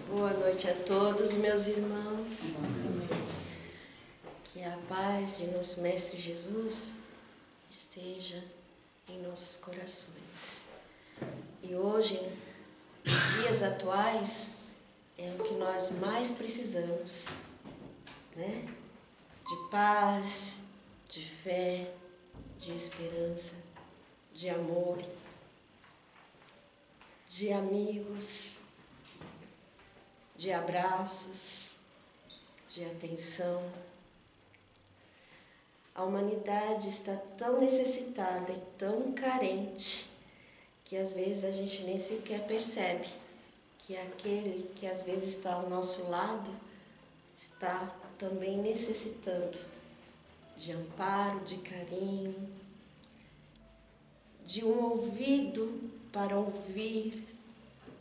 Boa noite a todos, meus irmãos. Que a paz de nosso Mestre Jesus esteja em nossos corações. E hoje, nos dias atuais, é o que nós mais precisamos, né? De paz, de fé, de esperança, de amor, de amigos, de abraços, de atenção. A humanidade está tão necessitada e tão carente que às vezes a gente nem sequer percebe que aquele que às vezes está ao nosso lado está também necessitando de amparo, de carinho, de um ouvido para ouvir,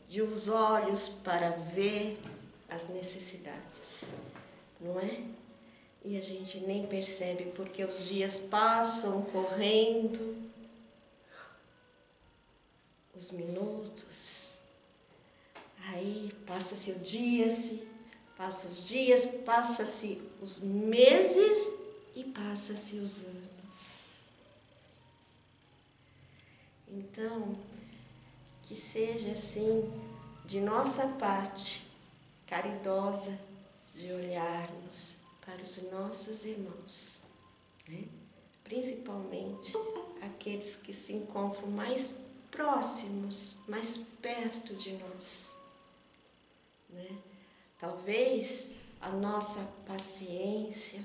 de os olhos para ver as necessidades, não é? E a gente nem percebe porque os dias passam correndo, os minutos, aí passa-se o dia, passa os dias, passa-se os meses e passa-se os anos. Então, que seja assim, de nossa parte, caridosa, de olharmos para os nossos irmãos, né? Principalmente aqueles que se encontram mais próximos, mais perto de nós, né? Talvez a nossa paciência,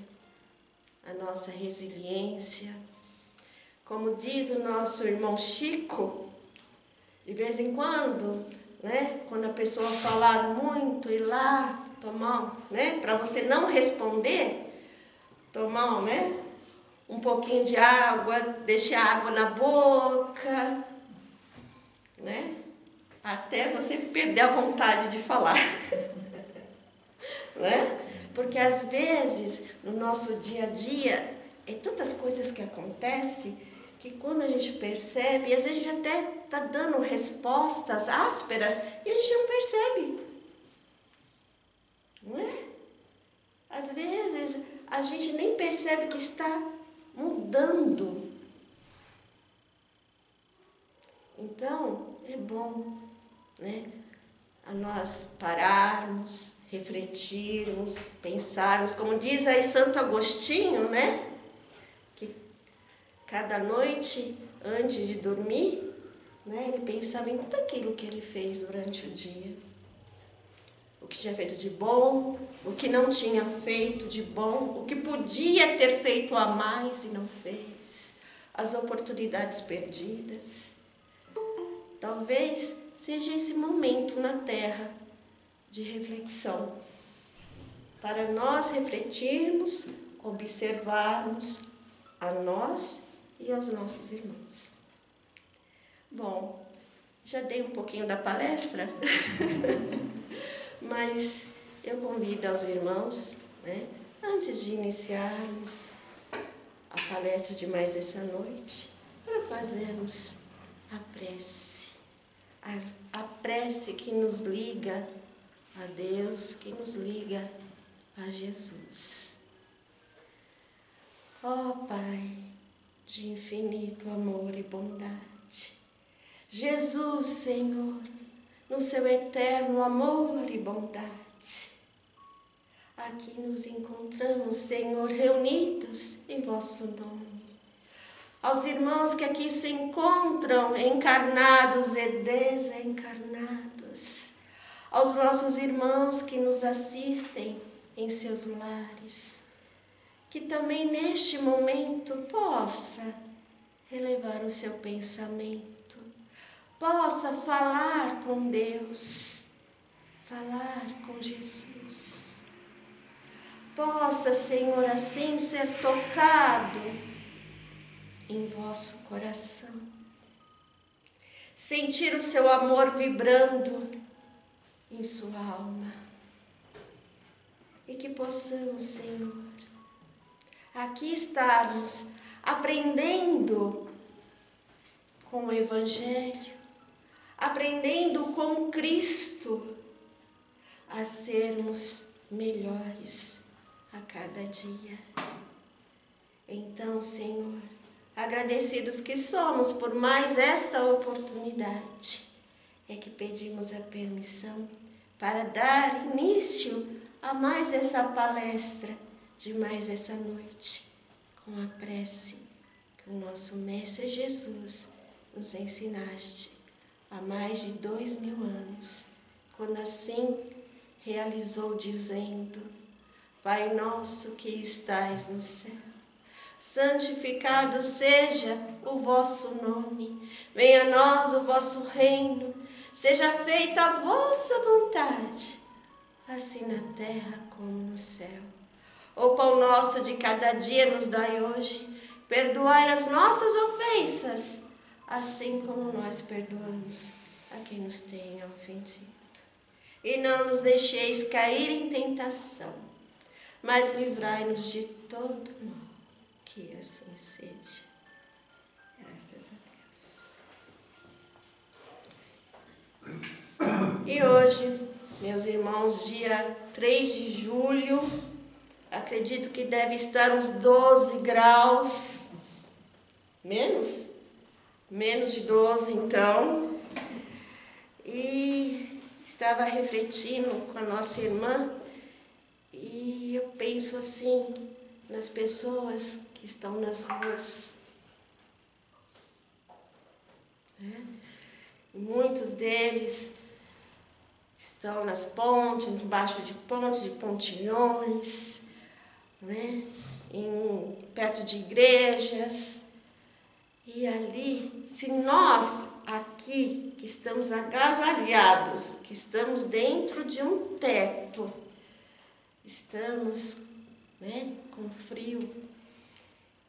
a nossa resiliência, como diz o nosso irmão Chico, de vez em quando, né, quando a pessoa falar muito, ir lá tomar, né, para você não responder, tomar, né, um pouquinho de água, deixar a água na boca, né, até você perder a vontade de falar, né? Porque às vezes no nosso dia a dia é tantas coisas que acontecem que quando a gente percebe, às vezes a gente até está dando respostas ásperas e a gente não percebe, não é? Às vezes a gente nem percebe que está mudando. Então é bom, né, a nós pararmos, refletirmos, pensarmos, como diz aí Santo Agostinho, né? Cada noite, antes de dormir, né, ele pensava em tudo aquilo que ele fez durante o dia. O que tinha feito de bom, o que não tinha feito de bom, o que podia ter feito a mais e não fez, as oportunidades perdidas. Talvez seja esse momento na Terra de reflexão, para nós refletirmos, observarmos a nós e aos nossos irmãos. Bom, já dei um pouquinho da palestra, mas eu convido aos irmãos, né, antes de iniciarmos a palestra de mais essa noite, para fazermos a prece que nos liga a Deus, que nos liga a Jesus. Ó Pai, de infinito amor e bondade, Jesus, Senhor, no seu eterno amor e bondade, aqui nos encontramos, Senhor, reunidos em vosso nome. Aos irmãos que aqui se encontram, encarnados e desencarnados, aos nossos irmãos que nos assistem em seus lares, que também neste momento possa elevar o seu pensamento, possa falar com Deus, falar com Jesus, possa, Senhor, assim ser tocado em vosso coração, sentir o seu amor vibrando em sua alma, e que possamos, Senhor, aqui estarmos aprendendo com o Evangelho, aprendendo com Cristo, a sermos melhores a cada dia. Então, Senhor, agradecidos que somos por mais esta oportunidade, é que pedimos a permissão para dar início a mais essa palestra, de mais essa noite, com a prece que o nosso Mestre Jesus nos ensinaste há mais de 2000 anos, quando assim realizou dizendo: Pai nosso que estais no céu, santificado seja o vosso nome, venha a nós o vosso reino, seja feita a vossa vontade, assim na terra como no céu. O pão nosso de cada dia nos dai hoje, perdoai as nossas ofensas, assim como nós perdoamos a quem nos tenha ofendido. E não nos deixeis cair em tentação, mas livrai-nos de todo mal, que assim seja. Graças a Deus. E hoje, meus irmãos, dia 3 de julho, acredito que deve estar uns 12 graus, menos de 12 então, e estava refletindo com a nossa irmã, e eu penso assim, nas pessoas que estão nas ruas, né? Muitos deles estão nas pontes, embaixo de pontes, de pontilhões, né? Perto de igrejas. E ali, se nós aqui, que estamos agasalhados, que estamos dentro de um teto, estamos, né, com frio,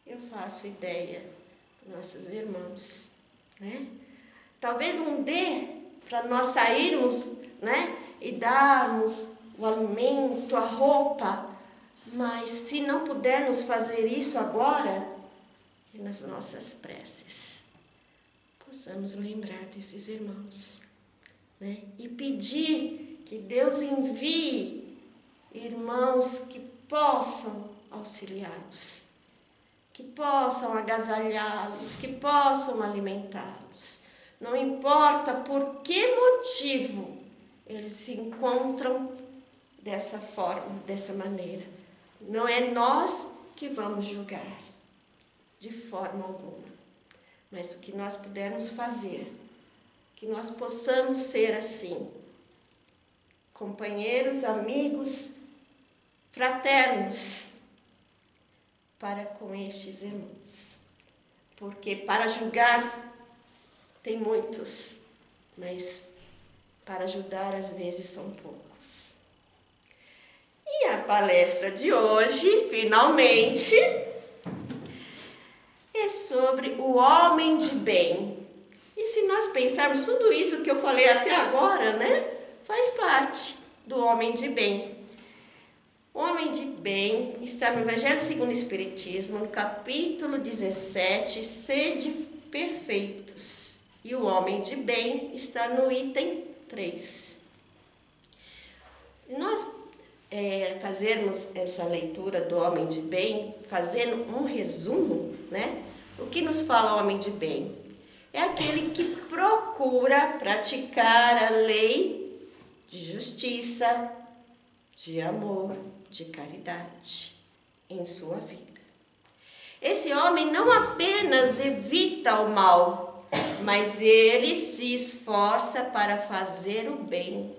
eu faço ideia, nossos irmãos, né? Talvez um dê para nós sairmos, né, e darmos o alimento, a roupa, mas se não pudermos fazer isso agora, e nas nossas preces, possamos lembrar desses irmãos, né, e pedir que Deus envie irmãos que possam auxiliá-los, que possam agasalhá-los, que possam alimentá-los. Não importa por que motivo eles se encontram dessa forma, dessa maneira. Não é nós que vamos julgar, de forma alguma. Mas o que nós pudermos fazer, que nós possamos ser assim, companheiros, amigos, fraternos, para com estes irmãos. Porque para julgar tem muitos, mas para ajudar às vezes são poucos. E a palestra de hoje, finalmente, é sobre o homem de bem. E se nós pensarmos tudo isso que eu falei até agora, né, faz parte do homem de bem. O homem de bem está no Evangelho segundo o Espiritismo, no capítulo 17, Sede perfeitos. E o homem de bem está no item 3. Se nós fazermos essa leitura do homem de bem, fazendo um resumo, né? O que nos fala o homem de bem? É aquele que procura praticar a lei de justiça, de amor, de caridade em sua vida. Esse homem não apenas evita o mal, mas ele se esforça para fazer o bem,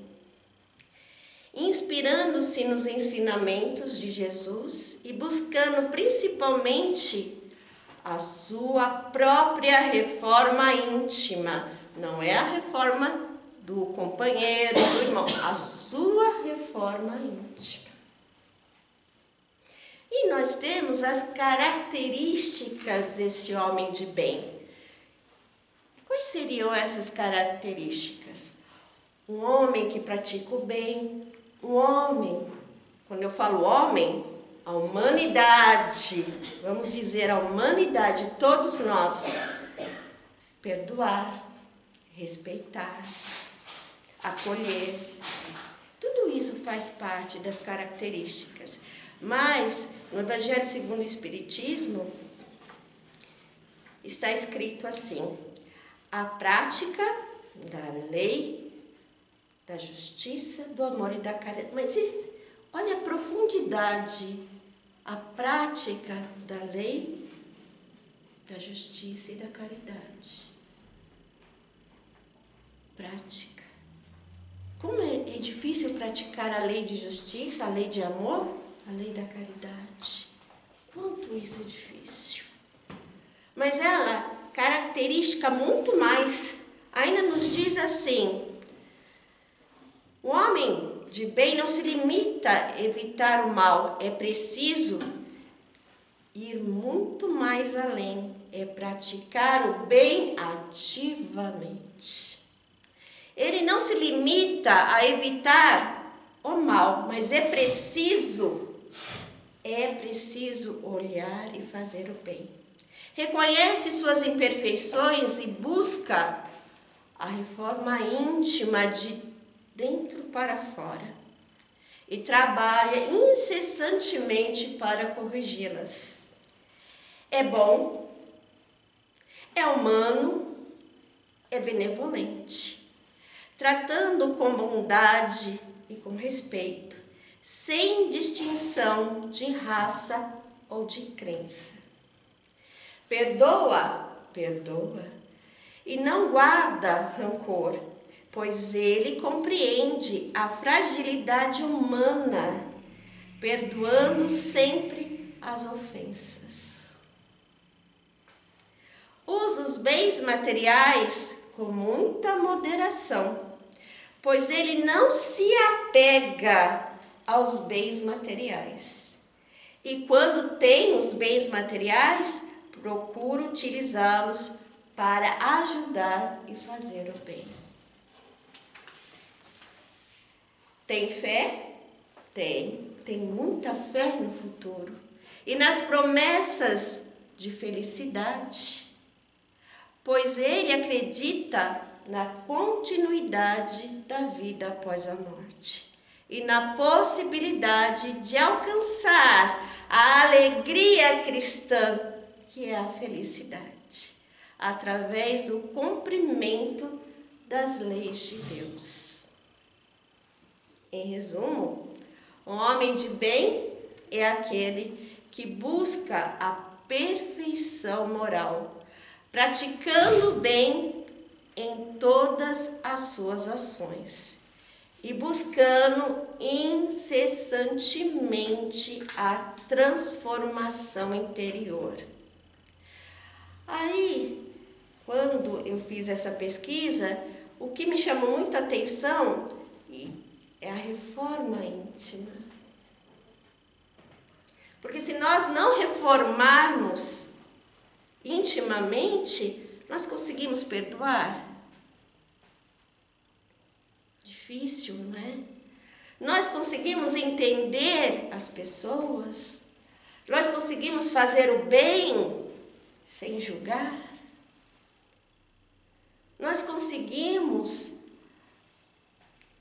inspirando-se nos ensinamentos de Jesus e buscando principalmente a sua própria reforma íntima. Não é a reforma do companheiro, do irmão, a sua reforma íntima. E nós temos as características desse homem de bem. Quais seriam essas características? Um homem que pratica o bem, um homem, quando eu falo homem, a humanidade, vamos dizer a humanidade, todos nós, perdoar, respeitar, acolher, tudo isso faz parte das características. Mas, no Evangelho segundo o Espiritismo, está escrito assim: a prática da lei, da justiça, do amor e da caridade. Mas olha a profundidade, a prática da lei, da justiça e da caridade. Prática. Como é difícil praticar a lei de justiça, a lei de amor, a lei da caridade. Quanto isso é difícil. Mas ela, característica muito mais, ainda nos diz assim: o homem de bem não se limita a evitar o mal, é preciso ir muito mais além, é praticar o bem ativamente. Ele não se limita a evitar o mal, mas é preciso olhar e fazer o bem. Reconhece suas imperfeições e busca a reforma íntima de dentro para fora e trabalha incessantemente para corrigi-las. É bom, é humano, é benevolente, tratando com bondade e com respeito, sem distinção de raça ou de crença. Perdoa, e não guarda rancor, pois ele compreende a fragilidade humana, perdoando sempre as ofensas. Usa os bens materiais com muita moderação, pois ele não se apega aos bens materiais. E quando tem os bens materiais, procura utilizá-los para ajudar e fazer o bem. Tem fé? Tem muita fé no futuro e nas promessas de felicidade, pois ele acredita na continuidade da vida após a morte e na possibilidade de alcançar a alegria cristã, que é a felicidade, através do cumprimento das leis de Deus. Em resumo, o homem de bem é aquele que busca a perfeição moral, praticando o bem em todas as suas ações e buscando incessantemente a transformação interior. Aí, quando eu fiz essa pesquisa, o que me chamou muita atenção é a reforma íntima. Porque se nós não reformarmos intimamente, nós conseguimos perdoar? Difícil, não é? Nós conseguimos entender as pessoas? Nós conseguimos fazer o bem sem julgar? Nós conseguimos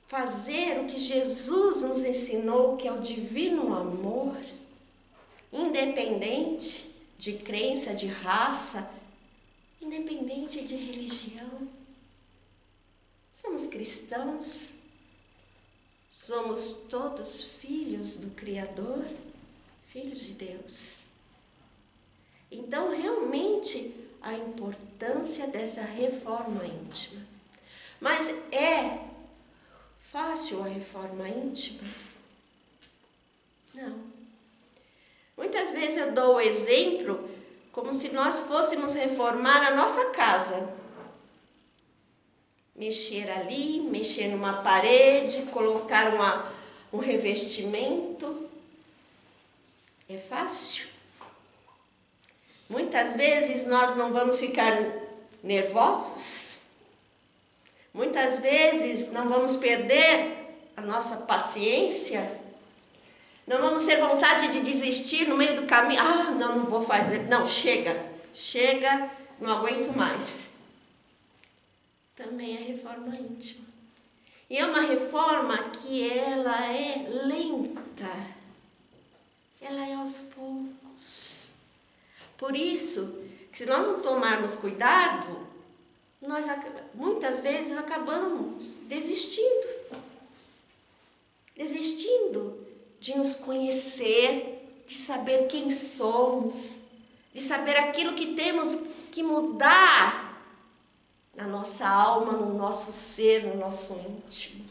fazer o que Jesus nos ensinou, que é o divino amor, independente de crença, de raça, independente de religião. Somos cristãos, somos todos filhos do Criador, filhos de Deus. Então, realmente, a importância dessa reforma íntima. Mas é fácil a reforma íntima? Não. Muitas vezes eu dou o exemplo como se nós fôssemos reformar a nossa casa. Mexer ali, mexer numa parede, colocar um revestimento. É fácil? Muitas vezes nós não vamos ficar nervosos. Muitas vezes não vamos perder a nossa paciência. Não vamos ter vontade de desistir no meio do caminho. Não vou fazer. Não, chega, não aguento mais. Também é reforma íntima. E é uma reforma que ela é lenta, ela é aos poucos. Por isso, que se nós não tomarmos cuidado, nós muitas vezes acabamos desistindo de nos conhecer, de saber quem somos, de saber aquilo que temos que mudar na nossa alma, no nosso ser, no nosso íntimo.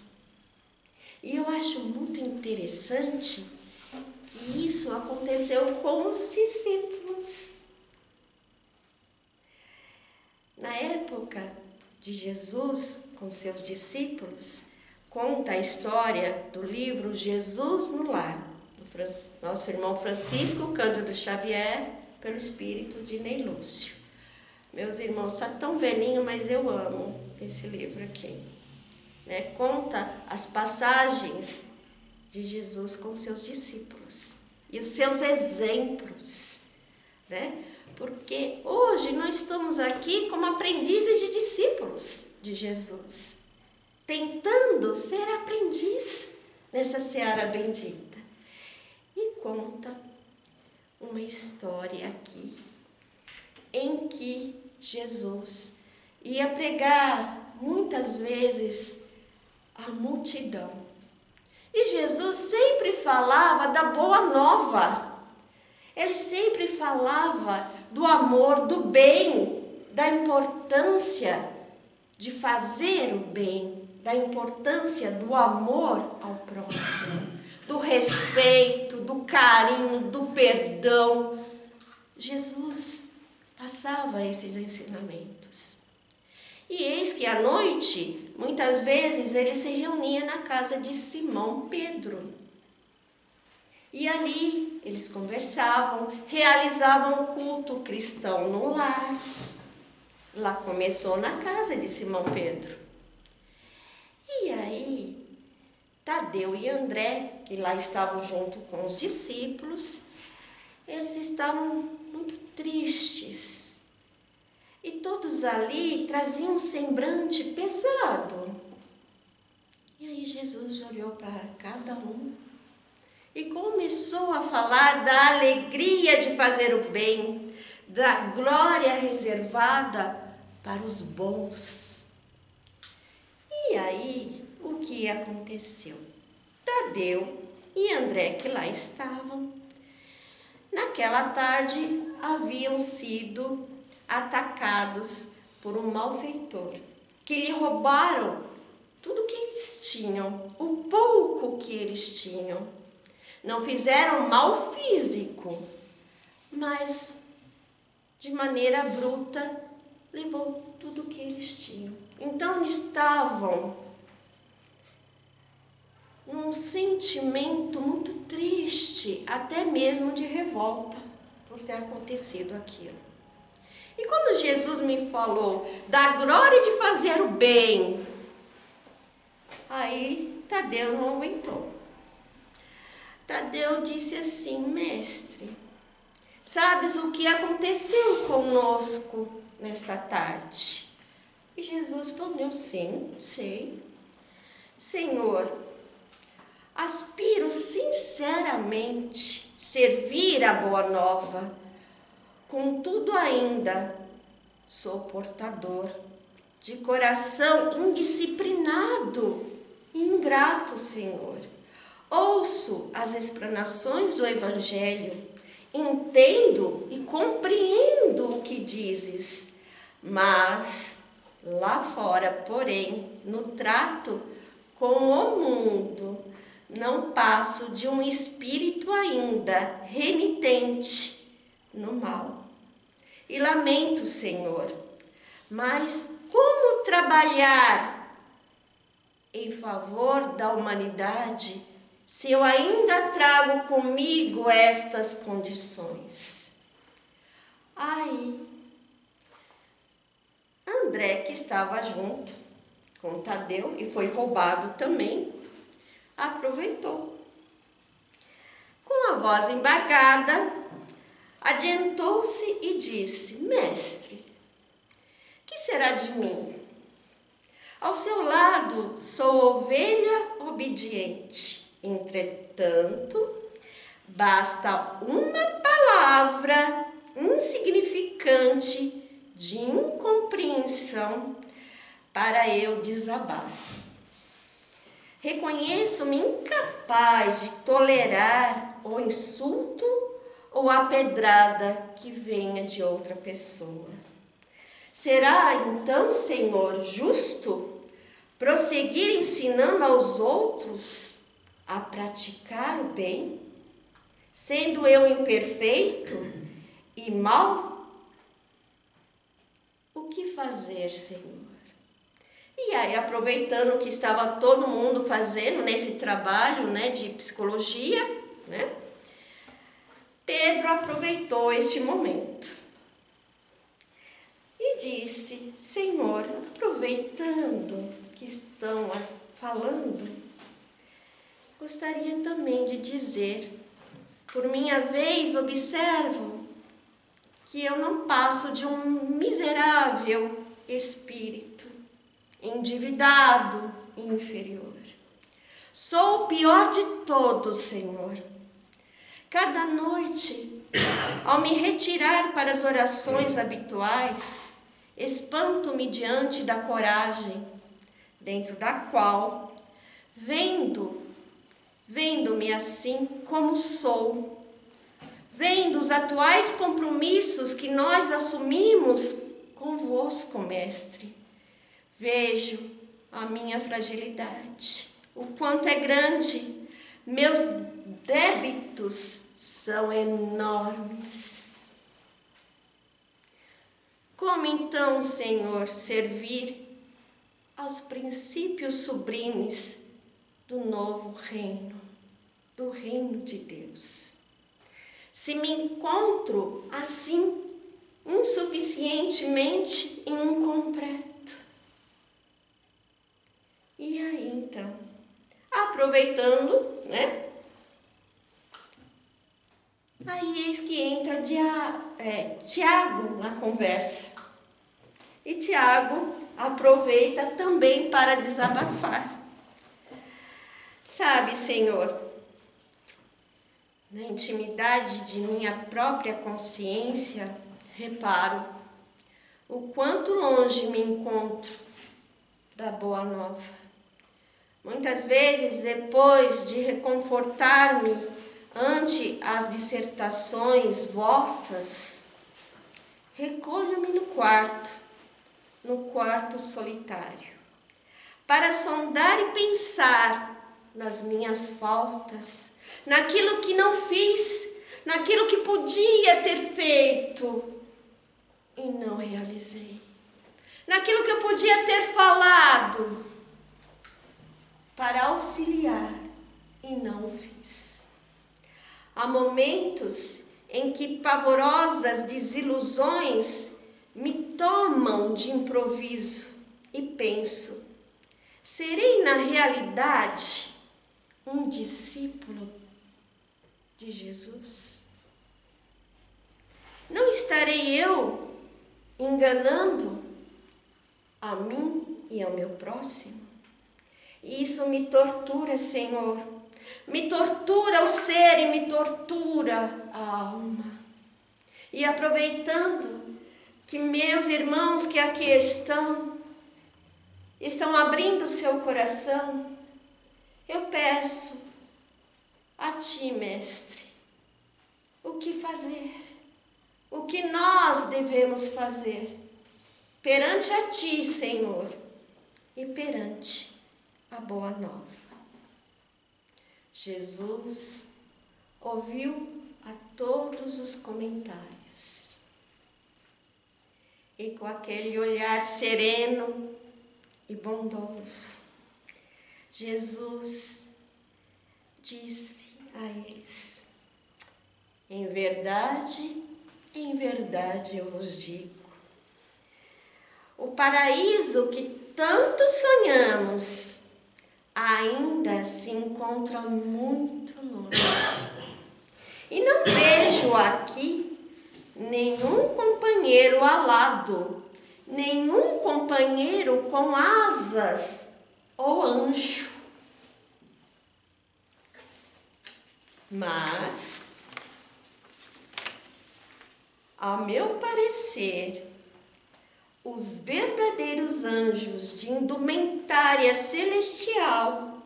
E eu acho muito interessante que isso aconteceu com os discípulos. Na época de Jesus, com seus discípulos, conta a história do livro Jesus no Lar, do nosso irmão Francisco Cândido Xavier, pelo espírito de Ney Lúcio. Meus irmãos, está tão velhinho, mas eu amo esse livro aqui. Conta as passagens de Jesus com seus discípulos e os seus exemplos, Porque hoje nós estamos aqui como aprendizes de discípulos de Jesus, tentando ser aprendiz nessa seara bendita. E conta uma história aqui em que Jesus ia pregar muitas vezes à multidão. E Jesus sempre falava da boa nova. Ele sempre falava do amor, do bem, da importância de fazer o bem, da importância do amor ao próximo, do respeito, do carinho, do perdão. Jesus passava esses ensinamentos. E eis que à noite, muitas vezes, ele se reunia na casa de Simão Pedro. E ali eles conversavam, realizavam o culto cristão no lar. Lá começou na casa de Simão Pedro. E aí, Tadeu e André, que lá estavam junto com os discípulos, eles estavam muito tristes. E todos ali traziam um semblante pesado. E aí Jesus olhou para cada um e começou a falar da alegria de fazer o bem, da glória reservada para os bons. E aí, o que aconteceu? Tadeu e André, que lá estavam, naquela tarde haviam sido atacados por um malfeitor, que lhe roubaram tudo que eles tinham, o pouco que eles tinham. Não fizeram mal físico, mas de maneira bruta levou tudo que eles tinham. Então estavam num sentimento muito triste, até mesmo de revolta por ter acontecido aquilo. E quando Jesus me falou da glória de fazer o bem, aí Tadeu não aguentou. Tadeu disse assim: mestre, sabes o que aconteceu conosco nesta tarde? E Jesus respondeu: sim, sei. Senhor, aspiro sinceramente servir a boa nova, contudo ainda sou portador de coração indisciplinado e ingrato, Senhor. Ouço as explanações do Evangelho, entendo e compreendo o que dizes, mas lá fora, porém, no trato com o mundo, não passo de um espírito ainda renitente no mal. E lamento, Senhor, mas como trabalhar em favor da humanidade se eu ainda trago comigo estas condições? Aí, André, que estava junto com Tadeu e foi roubado também, aproveitou. Com a voz embargada, adiantou-se e disse: mestre, que será de mim? Ao seu lado, sou ovelha obediente. Entretanto, basta uma palavra insignificante de incompreensão para eu desabar. Reconheço-me incapaz de tolerar o insulto ou a pedrada que venha de outra pessoa. Será então, Senhor, justo prosseguir ensinando aos outros a praticar o bem, sendo eu imperfeito e mau? O que fazer, Senhor? E aí, aproveitando que estava todo mundo fazendo nesse trabalho, de psicologia, Pedro aproveitou este momento e disse: Senhor, aproveitando que estão falando, gostaria também de dizer, por minha vez, observo que eu não passo de um miserável espírito, endividado e inferior. Sou o pior de todos, Senhor. Cada noite, ao me retirar para as orações habituais, espanto-me diante da coragem, dentro da qual, vendo-me assim como sou, vendo os atuais compromissos que nós assumimos convosco, Mestre, vejo a minha fragilidade, o quanto é grande, meus débitos são enormes. Como então, Senhor, servir aos princípios sublimes do novo reino, do reino de Deus? Se me encontro assim, insuficientemente incompleto. E aí, então, aproveitando, aí eis que entra Tiago na conversa. E Tiago aproveita também para desabafar. Sabe, Senhor, na intimidade de minha própria consciência, reparo o quanto longe me encontro da boa nova. Muitas vezes, depois de reconfortar-me ante as dissertações vossas, recolho-me no quarto solitário, para sondar e pensar nas minhas faltas, naquilo que não fiz, naquilo que podia ter feito e não realizei, naquilo que eu podia ter falado para auxiliar e não fiz. Há momentos em que pavorosas desilusões me tomam de improviso e penso: serei na realidade um discípulo de Jesus? Não estarei eu enganando a mim e ao meu próximo? Isso me tortura, Senhor. Me tortura o ser e me tortura a alma. E aproveitando que meus irmãos que aqui estão abrindo seu coração, eu peço a Ti, Mestre, o que fazer? O que nós devemos fazer perante a Ti, Senhor, e perante a boa nova. Jesus ouviu a todos os comentários e com aquele olhar sereno e bondoso, Jesus disse a eles: em verdade eu vos digo, o paraíso que tanto sonhamos ainda se encontra muito longe. E não vejo aqui nenhum companheiro alado, nenhum companheiro com asas ou anjo. Mas, ao meu parecer, os verdadeiros anjos de indumentária celestial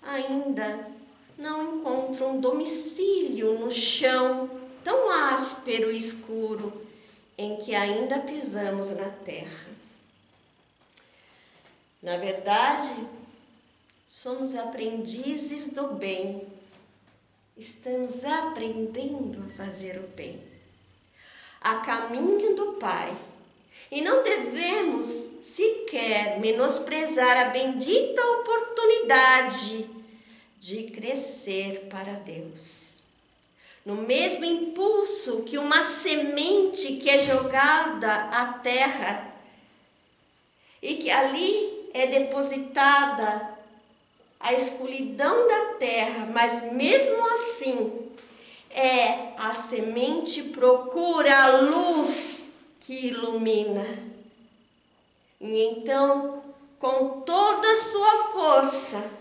ainda não encontram domicílio no chão tão áspero e escuro em que ainda pisamos na terra. Na verdade, somos aprendizes do bem. Estamos aprendendo a fazer o bem, a caminho do Pai. E não devemos sequer menosprezar a bendita oportunidade de crescer para Deus. No mesmo impulso que uma semente que é jogada à terra e que ali é depositada a escuridão da terra, mas mesmo assim a semente procura a luz que ilumina. E então, com toda a sua força,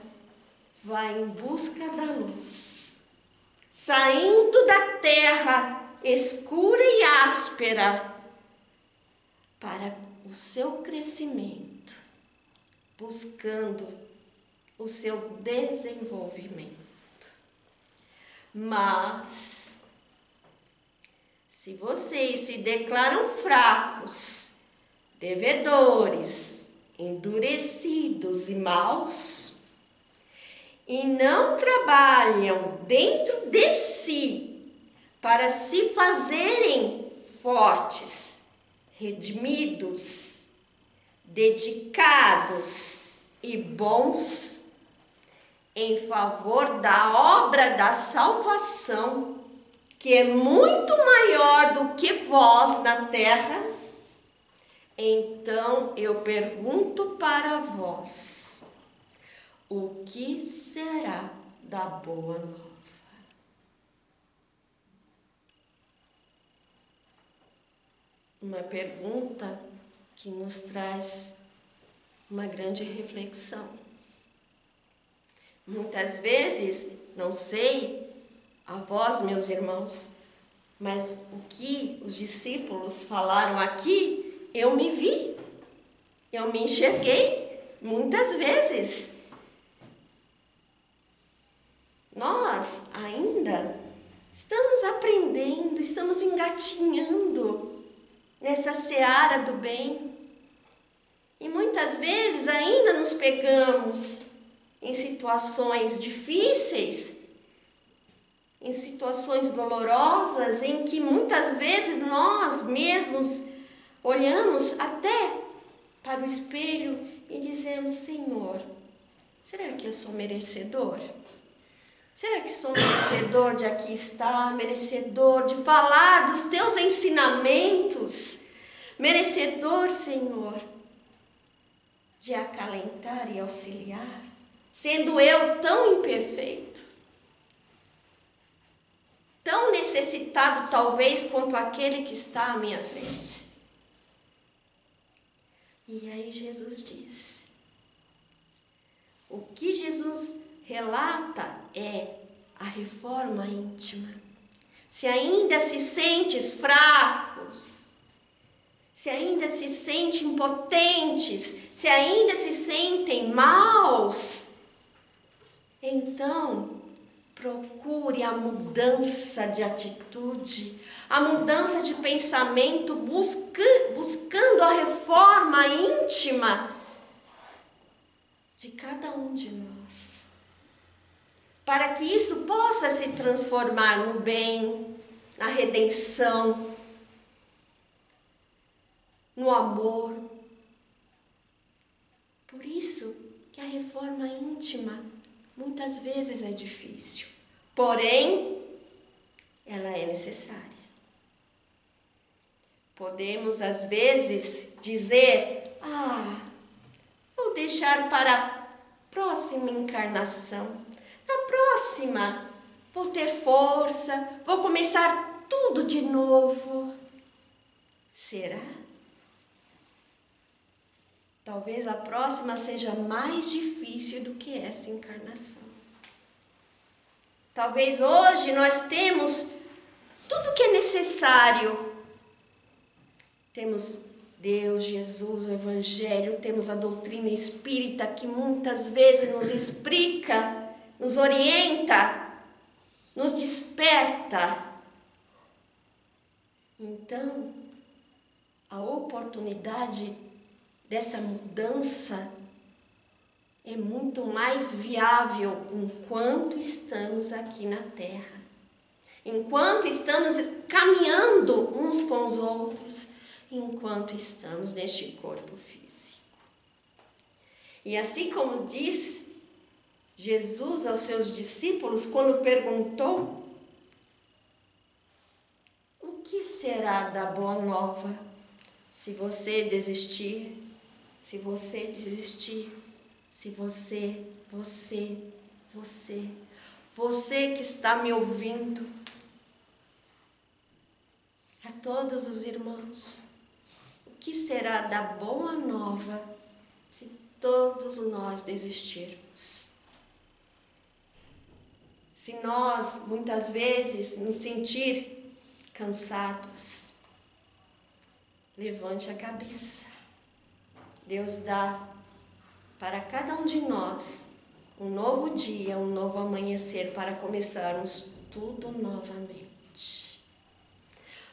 vai em busca da luz, saindo da terra escura e áspera para o seu crescimento, buscando o seu desenvolvimento. Mas, se vocês se declaram fracos, devedores, endurecidos e maus, e não trabalham dentro de si para se fazerem fortes, redimidos, dedicados e bons, em favor da obra da salvação, que é muito maior do que vós na terra, então eu pergunto para vós, o que será da boa nova? Uma pergunta que nos traz uma grande reflexão. Muitas vezes, não sei a vós, meus irmãos, mas o que os discípulos falaram aqui, eu me vi, eu me enxerguei muitas vezes. Nós ainda estamos aprendendo, estamos engatinhando nessa seara do bem. E muitas vezes ainda nos pegamos em situações difíceis, em situações dolorosas, em que muitas vezes nós mesmos olhamos até para o espelho e dizemos: Senhor, será que eu sou merecedor? Será que sou merecedor de aqui estar, merecedor de falar dos teus ensinamentos, merecedor, Senhor, de acalentar e auxiliar, sendo eu tão imperfeito, tão necessitado talvez quanto aquele que está à minha frente? E aí Jesus diz, o que Jesus relata é a reforma íntima. Se ainda se sentes fracos, se ainda se sentem impotentes, se ainda se sentem maus, então procure a mudança de atitude, a mudança de pensamento, buscando a reforma íntima de cada um de nós, para que isso possa se transformar no bem, na redenção, no amor. Por isso que a reforma íntima muitas vezes é difícil, porém, ela é necessária. Podemos, às vezes, dizer, vou deixar para a próxima encarnação. Na próxima, vou ter força, vou começar tudo de novo. Será? talvez a próxima seja mais difícil do que essa encarnação. Talvez hoje nós temos tudo que é necessário. Temos Deus, Jesus, o Evangelho, temos a doutrina espírita que muitas vezes nos explica, nos orienta, nos desperta. Então, a oportunidade dessa mudança é muito mais viável enquanto estamos aqui na Terra. Enquanto estamos caminhando uns com os outros, enquanto estamos neste corpo físico. E assim como diz Jesus aos seus discípulos, quando perguntou: o que será da boa nova se você desistir? Se você desistir, se você que está me ouvindo, a todos os irmãos, o que será da boa nova se todos nós desistirmos? Se nós, muitas vezes, nos sentir cansados, levante a cabeça. Deus dá para cada um de nós um novo dia, um novo amanhecer para começarmos tudo novamente.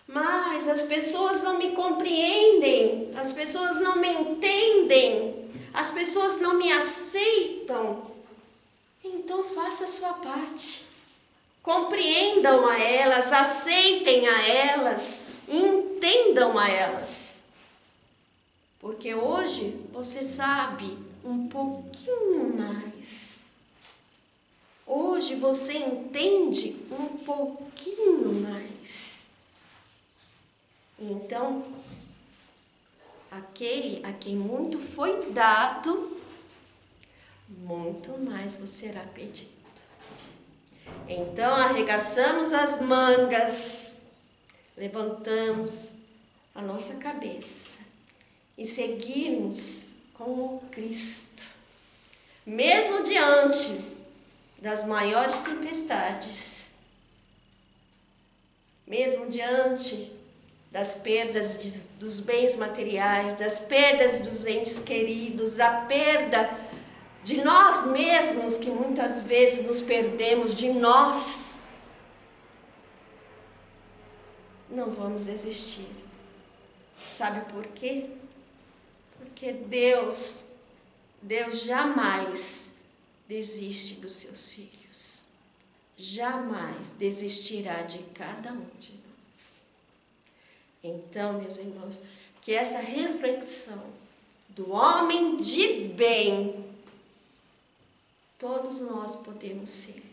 Mas as pessoas não me compreendem, as pessoas não me entendem, as pessoas não me aceitam. Então faça a sua parte. Compreendam a elas, aceitem a elas, entendam a elas. Porque hoje você sabe um pouquinho mais. Hoje você entende um pouquinho mais. Então, aquele a quem muito foi dado, muito mais vos será pedido. Então, arregaçamos as mangas, levantamos a nossa cabeça e seguirmos com o Cristo, mesmo diante das maiores tempestades, mesmo diante das perdas dos bens materiais, das perdas dos entes queridos, da perda de nós mesmos, que muitas vezes nos perdemos de nós. Não vamos desistir. Sabe por quê? Porque Deus jamais desiste dos seus filhos. Jamais desistirá de cada um de nós. Então, meus irmãos, que essa reflexão do homem de bem, todos nós podemos ser.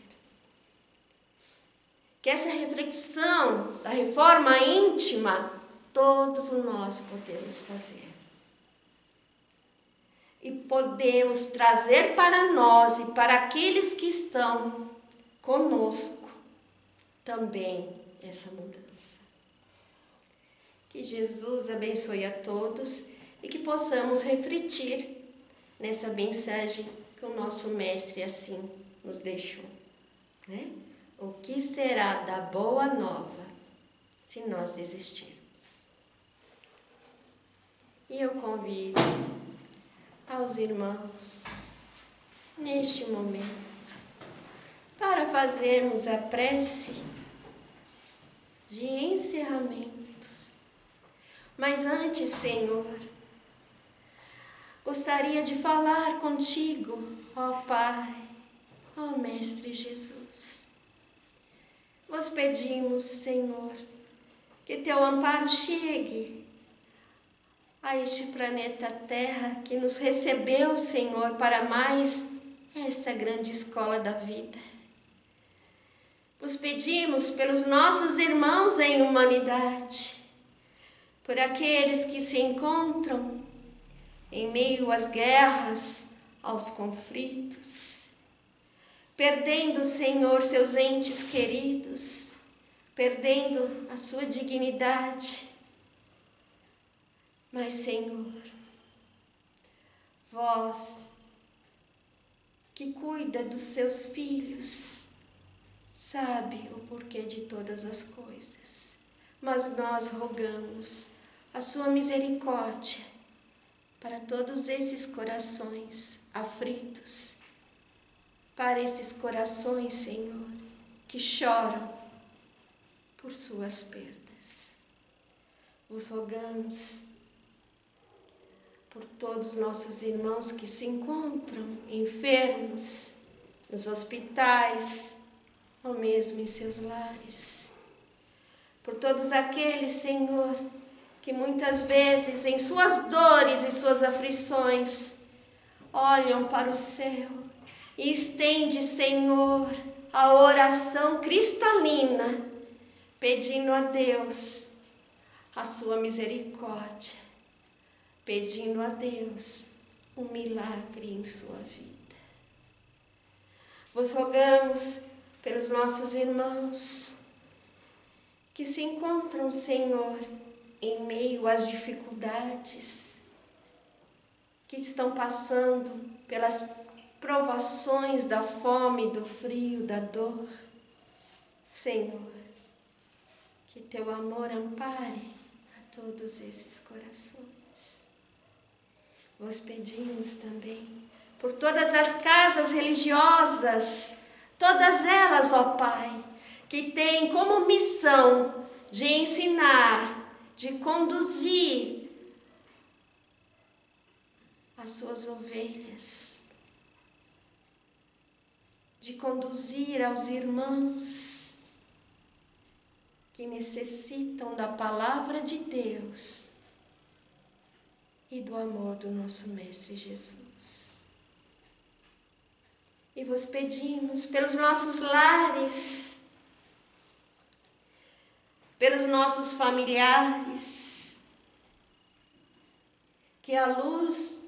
Que essa reflexão da reforma íntima, todos nós podemos fazer. E podemos trazer para nós e para aqueles que estão conosco também essa mudança. Que Jesus abençoe a todos e que possamos refletir nessa mensagem que o nosso mestre assim nos deixou, né? O que será da boa nova se nós desistirmos? E eu convido aos irmãos, neste momento, para fazermos a prece de encerramento. Mas antes, Senhor, gostaria de falar contigo, ó Pai, ó Mestre Jesus. Vos pedimos, Senhor, que teu amparo chegue a este planeta Terra que nos recebeu, Senhor, para mais esta grande escola da vida. Vos pedimos pelos nossos irmãos em humanidade, por aqueles que se encontram em meio às guerras, aos conflitos, perdendo, Senhor, seus entes queridos, perdendo a sua dignidade. Mas, Senhor, Vós que cuida dos seus filhos, sabe o porquê de todas as coisas. Mas nós rogamos a sua misericórdia para todos esses corações aflitos, para esses corações, Senhor, que choram por suas perdas. Vos rogamos por todos os nossos irmãos que se encontram enfermos nos hospitais ou mesmo em seus lares. Por todos aqueles, Senhor, que muitas vezes em suas dores e suas aflições olham para o céu e estende, Senhor, a oração cristalina, pedindo a Deus a sua misericórdia, pedindo a Deus um milagre em sua vida. Vos rogamos pelos nossos irmãos que se encontram, Senhor, em meio às dificuldades, que estão passando pelas provações da fome, do frio, da dor. Senhor, que teu amor ampare a todos esses corações. Vos pedimos também por todas as casas religiosas, todas elas, ó Pai, que têm como missão de ensinar, de conduzir as suas ovelhas, de conduzir aos irmãos que necessitam da palavra de Deus e do amor do nosso Mestre Jesus. E vos pedimos pelos nossos lares, pelos nossos familiares, que a luz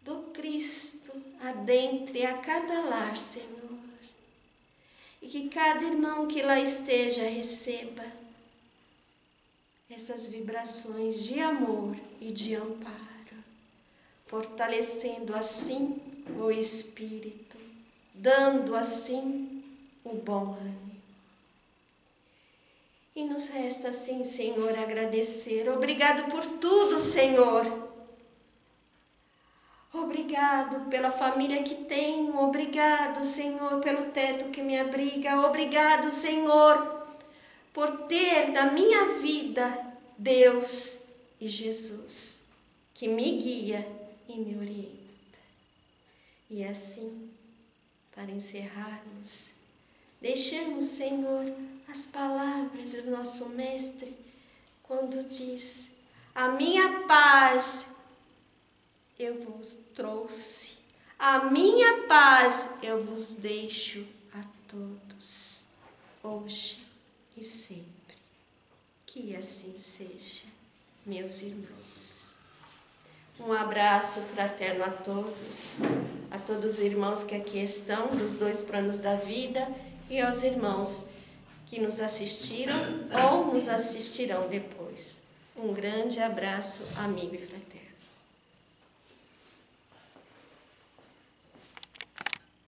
do Cristo adentre a cada lar, Senhor, e que cada irmão que lá esteja receba essas vibrações de amor e de amparo, fortalecendo assim o espírito, dando assim o bom ânimo. E nos resta assim, Senhor, agradecer. Obrigado por tudo, Senhor. Obrigado pela família que tenho. Obrigado, Senhor, pelo teto que me abriga. Obrigado, Senhor, por ter na minha vida Deus e Jesus, que me guia e me orienta. E assim, para encerrarmos, deixemos, Senhor, as palavras do nosso Mestre, quando diz: a minha paz eu vos trouxe, a minha paz eu vos deixo a todos, hoje e sempre. Que assim seja, meus irmãos. Um abraço fraterno a todos os irmãos que aqui estão, dos dois planos da vida, e aos irmãos que nos assistiram ou nos assistirão depois. Um grande abraço, amigo e fraterno.